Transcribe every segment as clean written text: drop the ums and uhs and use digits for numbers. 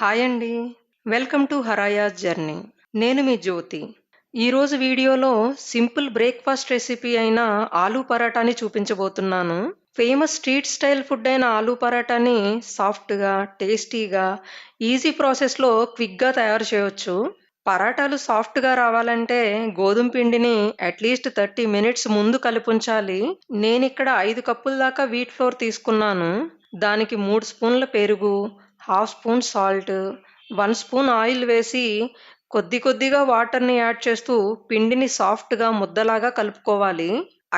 Hi అండి. Welcome to Harayas journey. నేను మీ జ్యోతి. ఈరోజు వీడియోలో సింపుల్ బ్రేక్‌ఫాస్ట్ రెసిపీ అయిన ఆలూ పరాటాని చూపించబోతున్నాను. ఫేమస్ స్ట్రీట్ స్టైల్ ఫుడ్ అయిన ఆలూ పరాటాని సాఫ్ట్‌గా, టేస్టీగా, ఈజీ ప్రాసెస్‌లో క్విక్‌గా తయారు చేయొచ్చు. పరాటాలు సాఫ్ట్‌గా రావాలంటే గోధుమ పిండిని అట్‌లీస్ట్ 30 మినిట్స్ ముందు కలిపుంచాలి. నేనిక్కడ 5 కప్పుల దాకా వీట్ ఫ్లోర్ తీసుకున్నాను. దానికి 3 స్పూన్ల పెరుగు, half spoon salt, 1 spoon oil వేసి కొద్ది కొద్దిగా వాటర్‌ని యాడ్ చేస్తూ పిండిని సాఫ్ట్‌గా ముద్దలాగా కలుపుకోవాలి.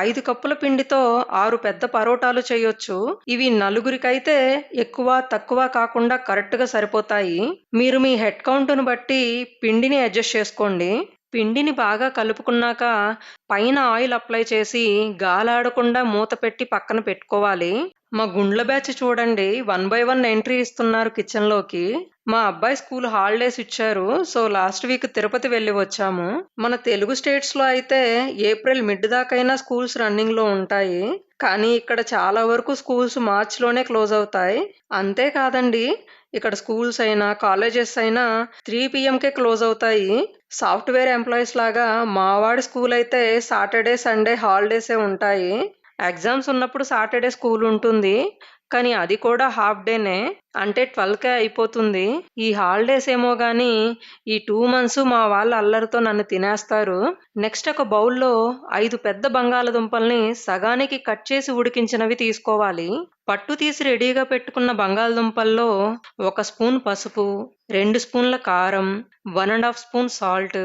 5 కప్పుల పిండితో 6 పెద్ద పరోటాలు చేయొచ్చు. ఇవి నలుగురికైతే ఎక్కువ, తక్కువ కాకుండా కరెక్ట్‌గా సరిపోతాయి. మీరు మీ హెడ్ కౌంట్‌ని బట్టి పిండిని అడ్జస్ట్ చేసుకోండి. పిండిని బాగా కలుపుకున్నాక పైన ఆయిల్ అప్లై చేసి గాలాడకుండా మూత పెట్టి పక్కన పెట్టుకోవాలి. మా గుండ్ల బ్యాచ్ చూడండి 1 బై 1 ఎంట్రీ ఇస్తున్నారు కిచెన్‌లోకి. మా అబ్బాయి స్కూల్ హాలిడేస్ ఇచ్చారు. సో, లాస్ట్ వీక్ తిరుపతి వెళ్లి వచ్చాము. మన తెలుగు స్టేట్స్‌లో అయితే ఏప్రిల్ మిడ్ దాకైనా స్కూల్స్ రన్నింగ్‌లో ఉంటాయి. కానీ ఇక్కడ చాలా వరకు స్కూల్స్ మార్చ్‌లోనే క్లోజ్ అవుతాయి. అంతే కాదండి, ఇక్కడ స్కూల్స్ అయినా, కాలేజెస్ అయినా 3 పీఎంకే క్లోజ్ అవుతాయి. సాఫ్ట్‌వేర్ ఎంప్లాయీస్ లాగా మా వాడి స్కూల్ అయితే సాటర్‌డే, సండే హాలిడేసే ఉంటాయి. ఎగ్జామ్స్ ఉన్నప్పుడు సాటర్‌డే స్కూల్ ఉంటుంది. కానీ అది కూడా హాఫ్ డేనే. అంటే 12కే అయిపోతుంది. ఈ హాలిడేస్ ఏమో గానీ, ఈ 2 మంత్స్ మా వాళ్ళ అల్లరితో నన్ను తినేస్తారు. నెక్స్ట్ ఒక బౌల్‌లో 5 పెద్ద బంగాళదుంపల్ని సగానికి కట్ చేసి ఉడికించినవి తీసుకోవాలి. పట్టు తీసి రెడీగా పెట్టుకున్న బంగాళదుంపల్లో 1 స్పూన్ పసుపు, 2 స్పూన్ల కారం, 1 ½ స్పూన్ సాల్ట్,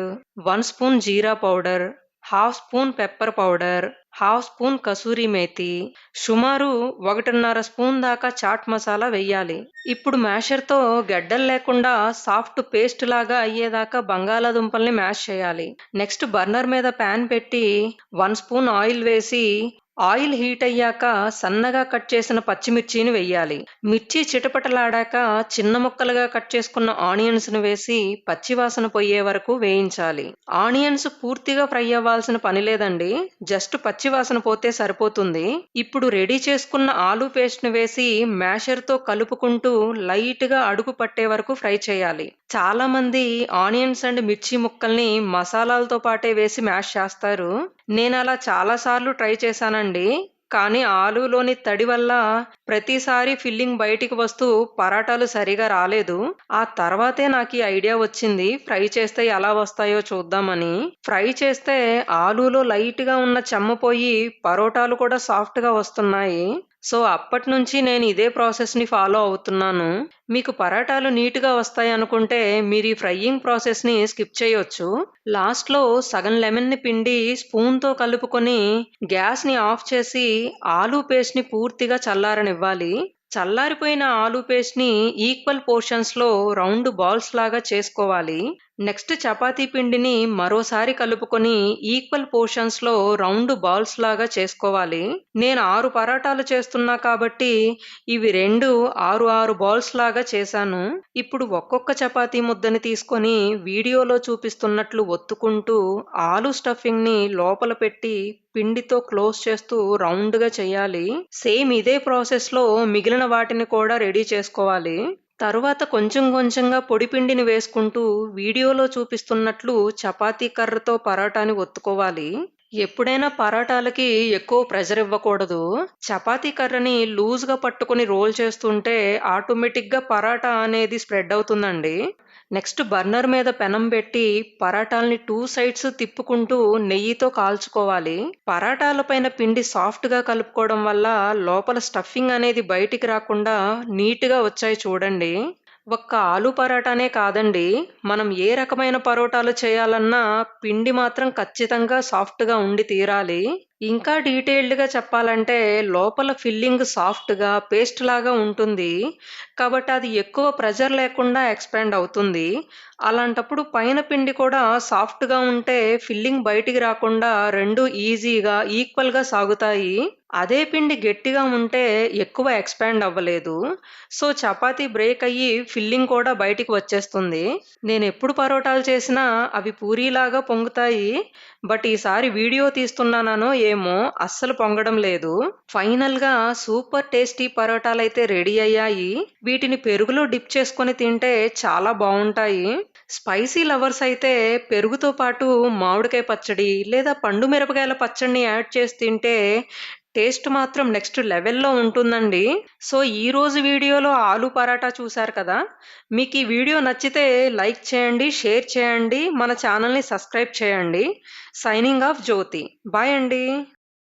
1 స్పూన్ జీరా powder, half spoon pepper powder, half spoon kasuri methi, సుమారు 1½ స్పూన్ దాకా చాట్ మసాలా వెయ్యాలి. ఇప్పుడు మ్యాషర్‌తో గెడ్డలు లేకుండా సాఫ్ట్ పేస్ట్ లాగా అయ్యేదాకా బంగాళాదుంపల్ని మ్యాష్ చేయాలి. నెక్స్ట్ బర్నర్ మీద పాన్ పెట్టి 1 స్పూన్ ఆయిల్ వేసి ఆయిల్ హీట్ అయ్యాక సన్నగా కట్ చేసిన పచ్చిమిర్చిని వెయ్యాలి. మిర్చి చిటపటలాడాక చిన్న ముక్కలుగా కట్ చేసుకున్న ఆనియన్స్‌ని వేసి పచ్చివాసన పోయే వరకు వేయించాలి. ఆనియన్స్ పూర్తిగా ఫ్రై అవ్వాల్సిన పని లేదండి. జస్ట్ పచ్చివాసన పోతే సరిపోతుంది. ఇప్పుడు రెడీ చేసుకున్న ఆలూ పేస్ట్‌ని వేసి మ్యాషర్‌తో కలుపుకుంటూ లైట్‌గా అడుగు పట్టే వరకు ఫ్రై చేయాలి. చాలా మంది ఆనియన్స్ అండ్ మిర్చి ముక్కల్ని మసాలాలతో పాటే వేసి మ్యాష్ చేస్తారు. నేనలా చాలా సార్లు ట్రై చేశానండి. కానీ ఆలూలోని తడి వల్ల ప్రతిసారి ఫిల్లింగ్ బయటికి వస్తూ పరాటాలు సరిగా రాలేదు. ఆ తర్వాతే నాకీ ఐడియా వచ్చింది. ఫ్రై చేస్తే ఎలా వస్తాయో చూద్దామని. ఫ్రై చేస్తే ఆలూలో లైట్‌గా ఉన్న చెమ్మ పోయి పరోటాలు కూడా సాఫ్ట్‌గా వస్తున్నాయి. సో, అప్పటినుంచి నేను ఇదే ప్రాసెస్‌ని ఫాలో అవుతున్నాను. మీకు పరాటాలు నీట్‌గా వస్తాయనుకుంటే మీరీ ఫ్రైయింగ్ ప్రాసెస్‌ని స్కిప్ చేయొచ్చు. లాస్ట్‌లో సగం లెమన్‌ని పిండి స్పూన్‌తో కలుపుకొని గ్యాస్‌ని ఆఫ్ చేసి ఆలూ పేస్ట్‌ని పూర్తిగా చల్లారనివ్వాలి. చల్లారిపోయిన ఆలూ పేస్ట్‌ని ఈక్వల్ పోర్షన్స్‌లో రౌండ్ బాల్స్ లాగా చేసుకోవాలి. నెక్స్ట్ చపాతీ పిండిని మరోసారి కలుపుకొని ఈక్వల్ పోర్షన్స్‌లో రౌండ్ బాల్స్ లాగా చేసుకోవాలి. నేను 6 పరాటాలు చేస్తున్నా కాబట్టి ఇవి 2 6 బాల్స్ లాగా చేశాను. ఇప్పుడు ఒక్కొక్క చపాతీ ముద్దని తీసుకొని వీడియోలో చూపిస్తున్నట్లు ఒత్తుకుంటూ ఆలూ స్టఫింగ్‌ని లోపల పెట్టి పిండితో క్లోజ్ చేస్తూ రౌండ్‌గా చేయాలి. సేమ్ ఇదే ప్రాసెస్‌లో మిగిలిన వాటిని కూడా రెడీ చేసుకోవాలి. తరువాత కొంచెం కొంచెంగా పొడి పిండిని వేసుకుంటూ వీడియోలో చూపిస్తున్నట్లు చపాతీ కర్రతో పరాటాని ఒత్తుకోవాలి. ఎప్పుడైనా పరాటాలకి ఎక్కువ ప్రెషర్ ఇవ్వకూడదు. చపాతీ కర్రని లూజ్‌గా పట్టుకొని రోల్ చేస్తుంటే ఆటోమేటిక్‌గా పరాటా అనేది స్ప్రెడ్ అవుతుందండి. నెక్స్ట్ బర్నర్ మీద పెనం పెట్టి పరాటాల్ని 2 సైడ్స్ తిప్పుకుంటూ నెయ్యితో కాల్చుకోవాలి. పరాటాల పైన పిండి సాఫ్ట్‌గా కలుపుకోవడం వల్ల లోపల స్టఫింగ్ అనేది బయటికి రాకుండా నీట్‌గా వచ్చాయి చూడండి. ఒక్క ఆలూ పరాటానే కాదండి, మనం ఏ రకమైన పరోటాలు చేయాలన్నా పిండి మాత్రం ఖచ్చితంగా సాఫ్ట్‌గా ఉండి తీరాలి. ఇంకా డీటెయిల్డ్‌గా చెప్పాలంటే లోపల ఫిల్లింగ్ సాఫ్ట్‌గా, పేస్ట్ లాగా ఉంటుంది. కాబట్టి అది ఎక్కువ ప్రెషర్ లేకుండా ఎక్స్‌పాండ్ అవుతుంది. అలాంటప్పుడు పైన పిండి కూడా సాఫ్ట్‌గా ఉంటే ఫిల్లింగ్ బయటికి రాకుండా 2 ఈజీగా, ఈక్వల్‌గా సాగుతాయి. అదే పిండి గట్టిగా ఉంటే ఎక్కువ ఎక్స్పాండ్ అవ్వలేదు. సో, చపాతీ బ్రేక్ అయ్యి ఫిల్లింగ్ కూడా బయటికి వచ్చేస్తుంది. నేనెప్పుడు పరోటాలు చేసినా అవి పూరీలాగా పొంగుతాయి. బట్ ఈసారి వీడియో తీస్తున్నాననో ఏమో అస్సలు పొంగడం లేదు. ఫైనల్‌గా సూపర్ టేస్టీ పరోటాలైతే రెడీ అయ్యాయి. వీటిని పెరుగులో డిప్ చేసుకొని తింటే చాలా బావుంటాయి. స్పైసీ లవర్స్ అయితే పెరుగుతో పాటు మామిడికాయ పచ్చడి లేదా పండు మిరపకాయల పచ్చడిని యాడ్ చేసి తింటే టేస్ట్ మాత్రం నెక్స్ట్ లెవెల్‌లో ఉంటుందండి. సో, ఈరోజు వీడియోలో ఆలు పరాటా చూసారు కదా! మీకీ వీడియో నచ్చితే లైక్ చేయండి, షేర్ చేయండి, మన ఛానల్‌ని సబ్స్క్రైబ్ చేయండి. సైనింగ్ ఆఫ్ జ్యోతి. బాయ్ అండి.